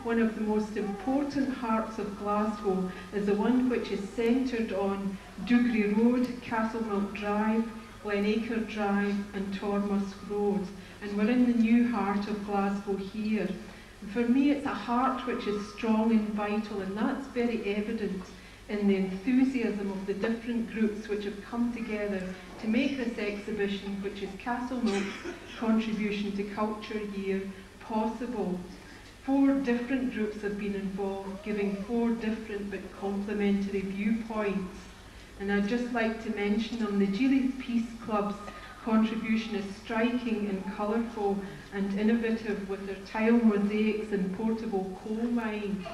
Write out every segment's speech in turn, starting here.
one of the most important hearts of Glasgow is the one which is centred on Dougray Road, Castlemilk Drive, Glenacre Drive and Tormusk Road. And we're in the new heart of Glasgow here. And for me, it's a heart which is strong and vital, and that's very evident in the enthusiasm of the different groups which have come together to make this exhibition, which is Castlemilk's contribution to culture here, possible. 4 different groups have been involved, giving 4 different but complementary viewpoints. And I'd just like to mention them. The Geely Peace Club's contribution is striking and colourful and innovative with their tile mosaics and portable coal mine.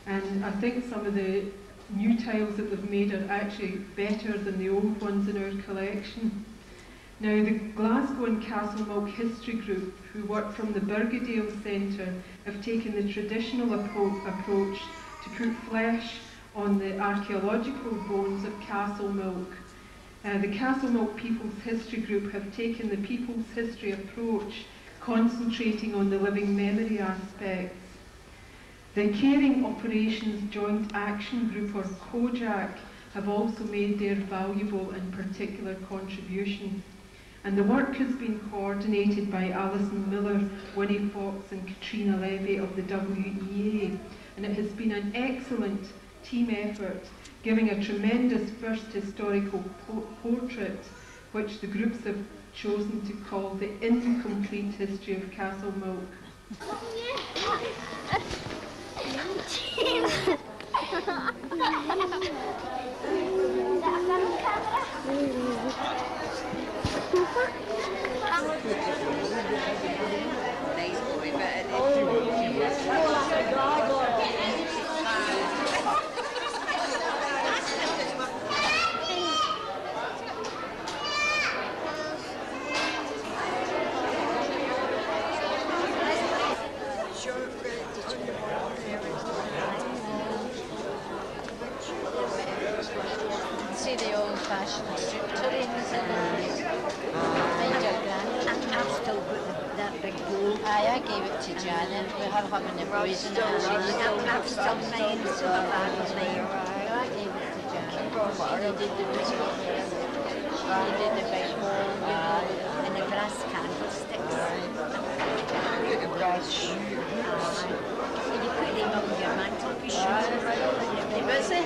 And I think some of the new tiles that they've made are actually better than the old ones in our collection. Now, the Glasgow and Castlemilk History Group, who work from the Bergedale Centre, have taken the traditional approach to put flesh on the archaeological bones of Castlemilk. The Castlemilk People's History Group have taken the People's History approach, concentrating on the living memory aspects. The Caring Operations Joint Action Group, or COJAC, have also made their valuable and particular contribution. And the work has been coordinated by Alison Miller, Winnie Fox and Katrina Levy of the WEA. And it has been an excellent team effort, giving a tremendous first historical portrait, which the groups have chosen to call the incomplete history of Castlemilk. See the old-fashioned soup tureens and mind your granny. I've still got that big bowl. Aye, I gave it to Janet. We have having the boys in it. I've still mine, so I've mine. I gave it to Janet. They did the biscuit there. They did the big bowl. And the brass candlesticks. The brass shoe. And you put them on your mantelpiece. They busy?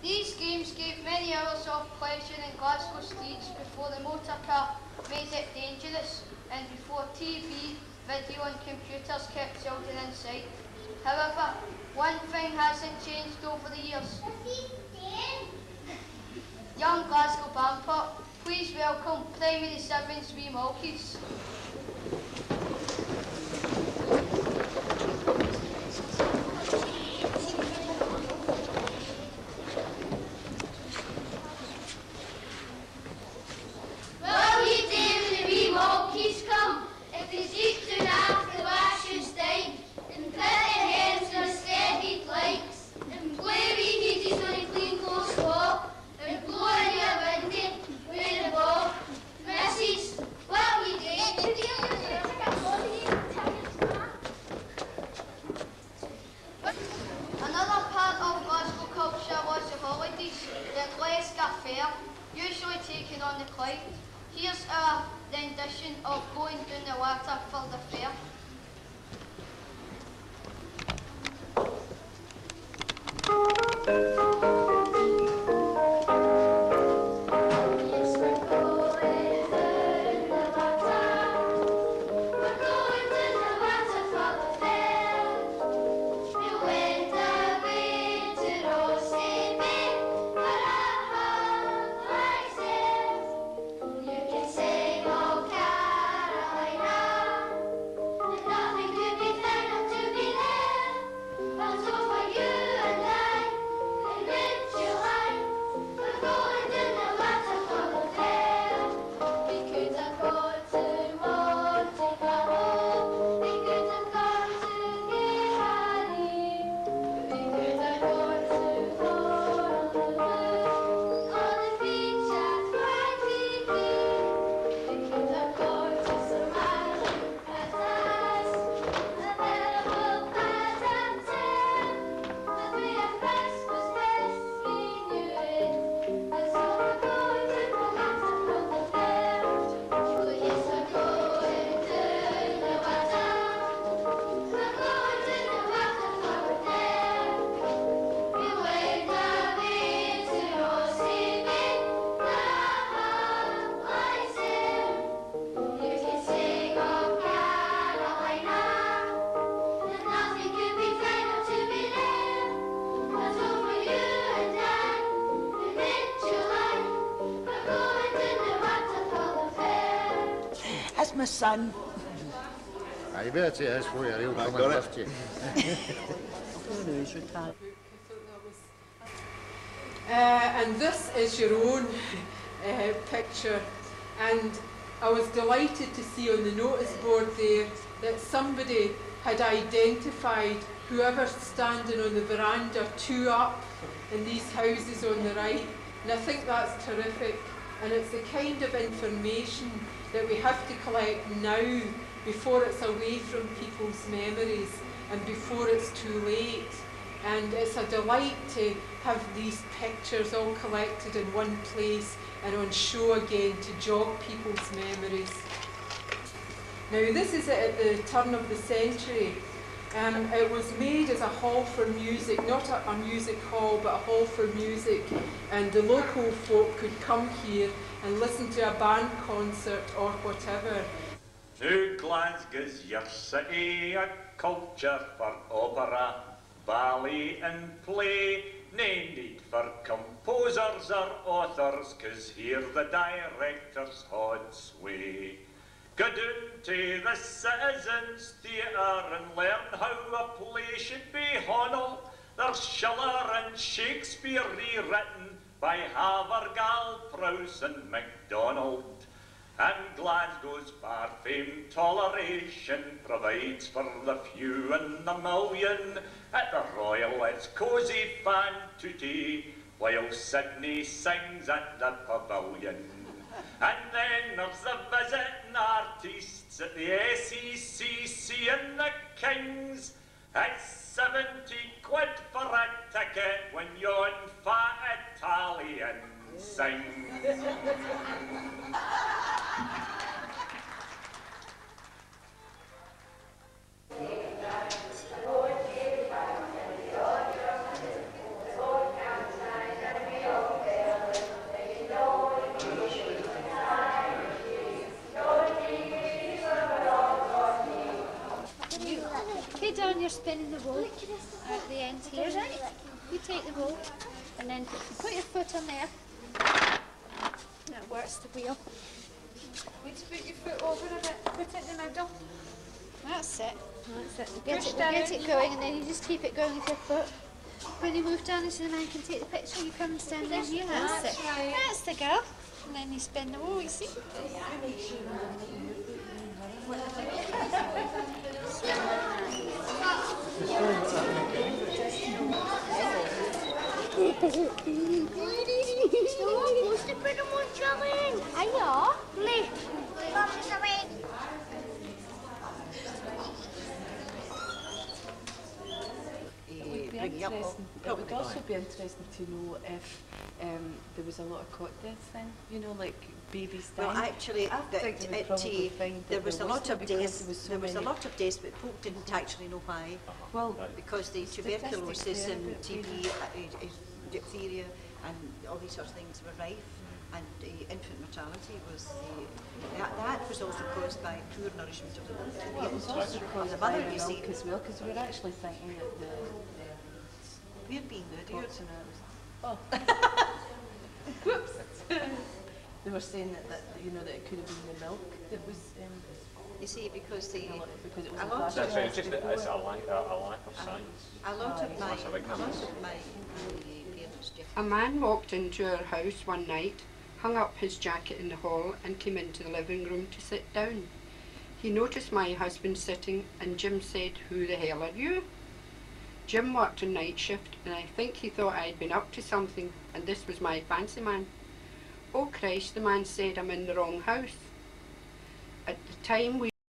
These games gave many hours of pleasure in Glasgow streets before the motor car made it dangerous and before TV, video and computers kept children inside. However, one thing hasn't changed over the years. Young Glasgow Bamper, please welcome Primary 7's wee Malkies. On the Clyde. Here's our rendition of Going Down the Water for the Fair. my son. I bet it is for you, he'll come and lift you. And this is your own picture, and I was delighted to see on the notice board there that somebody had identified whoever's standing on the veranda 2 up in these houses on the right, and I think that's terrific, and it's the kind of information that we have to collect now before it's away from people's memories and before it's too late. And it's a delight to have these pictures all collected in one place and on show again to jog people's memories. Now this is at the turn of the century. It was made as a hall for music, not a music hall, but a hall for music. And the local folk could come here and listen to a band concert or whatever. To Glasgow's your city, a culture for opera, ballet and play. Nae need for composers or authors, 'cause here the directors had sway. Go down to the Citizens Theatre and learn how a play should be honnelled. There's Schiller and Shakespeare rewritten by Havergal, Prowse and MacDonald. And Glasgow's far-famed toleration provides for the few and the million. At the Royal it's cosy fan-tooty, while Sydney sings at the Pavilion. And then there's the visiting artists at the SECC and the Kings. It's 70 quid for a ticket when yon fat Italian sings. Okay, Darren, you're spinning the roll at the end here. You take the roll and then put your foot on there. That works the wheel. Need to put your foot over a bit, put it in the middle. That's it. That's it. Get it going, and then you just keep it going with your foot. When you move down into the man can take the picture, you come and stand there here. That's it. Right. That's the girl. And then you spin the roll, you see. Ayo, boleh. Vamos a ver. It would also be interesting to know if there was a lot of cot deaths then, you know, like babies dying. Well, actually, I think they would probably find that there was a lot of deaths. There was a lot of deaths, but folk didn't actually know why. Well, Because the tuberculosis there, and but TB, diphtheria, and all these sort of things were rife. And the infant mortality was that was also caused by poor nourishment of the milk. well, it was also caused the by mother, you milk see. as well, because we were actually thinking that the We're being good. pots and oh. Whoops. They were saying that you know that it could have been the milk that was You see, because the because it was a a lot plastic of That's it's just a lack of science. a lot of my Massive ignorance. parents just A man walked into our house one night, hung up his jacket in the hall and came into the living room to sit down. He noticed my husband sitting and Jim said, "Who the hell are you?" Jim worked a night shift and I think he thought I had been up to something and this was my fancy man. "Oh Christ," the man said, "I'm in the wrong house." At the time we